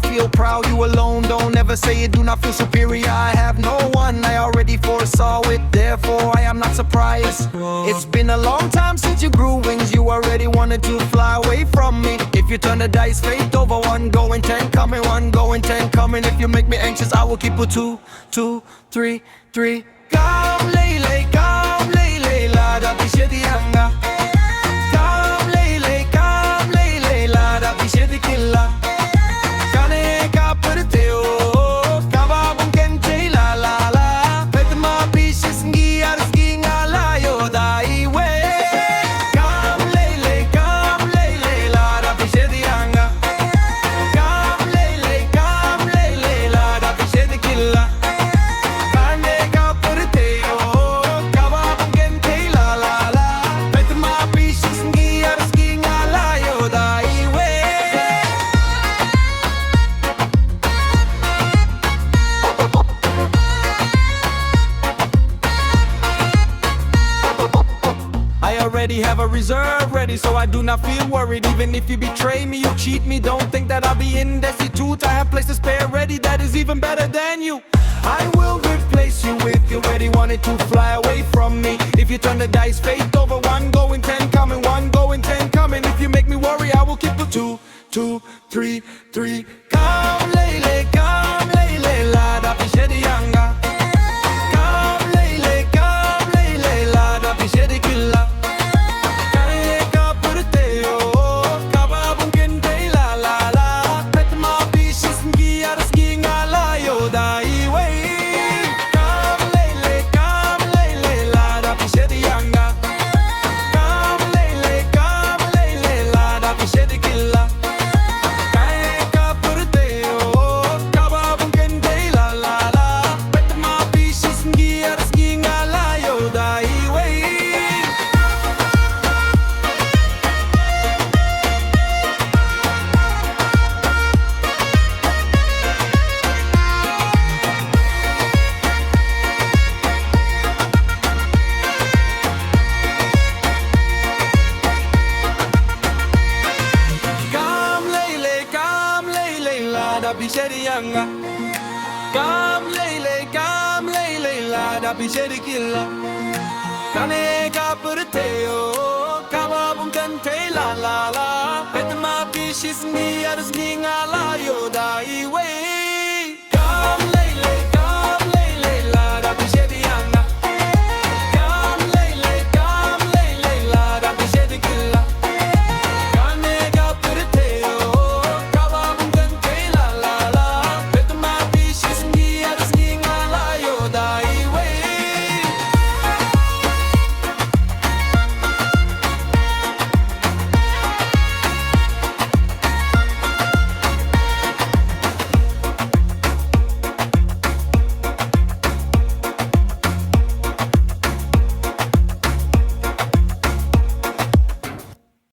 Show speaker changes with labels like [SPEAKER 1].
[SPEAKER 1] not feel proud, you alone. Don't ever say it, do not feel superior. I have no one, I already foresaw it. Therefore I am not surprised. It's been a long time since you grew wings. You already wanted to fly away from me. If you turn the dice, fate over. 1 going, 10 coming, 1 going, 10 coming. If you make me anxious, I will keep it 2, 2, 3, 3. KAM LEILEI, KAM LEILEI, la da bishedi hanga. KAM LEILEI, KAM LEILEI, la da bishedi killa. Kane ka purteo, kaba bunkente la la la. Petma bishis ngi arski ngala yo dai we. KAM LEILEI, KAM LEILEI, la da bishedi hanga. KAM LEILEI, KAM LEILEI, la da bishedi killa. I already have a reserve ready, so I do not feel worried. Even if you betray me, you cheat me, don't think that I'll be indestitute. I have places spare ready that is even better than you. I will replace you if you already wanted to fly away from me. If you turn the dice, fate over. 1 going, 10 coming, 1 going, 10 coming. If you make me worry, I will keep it 2, 2, 3, 3. KAM LEILEI, KAM LEILEI, la da bishedi hanga. KAM LEILEI, KAM LEILEI, la da bishedi killa. Bishedi yanga. KAM LEILEI, KAM LEILEI, la da bishedi killa. Kane ka purteo, kaba bunkante la la la. Petma bishis ni arsni ngala yo dai we.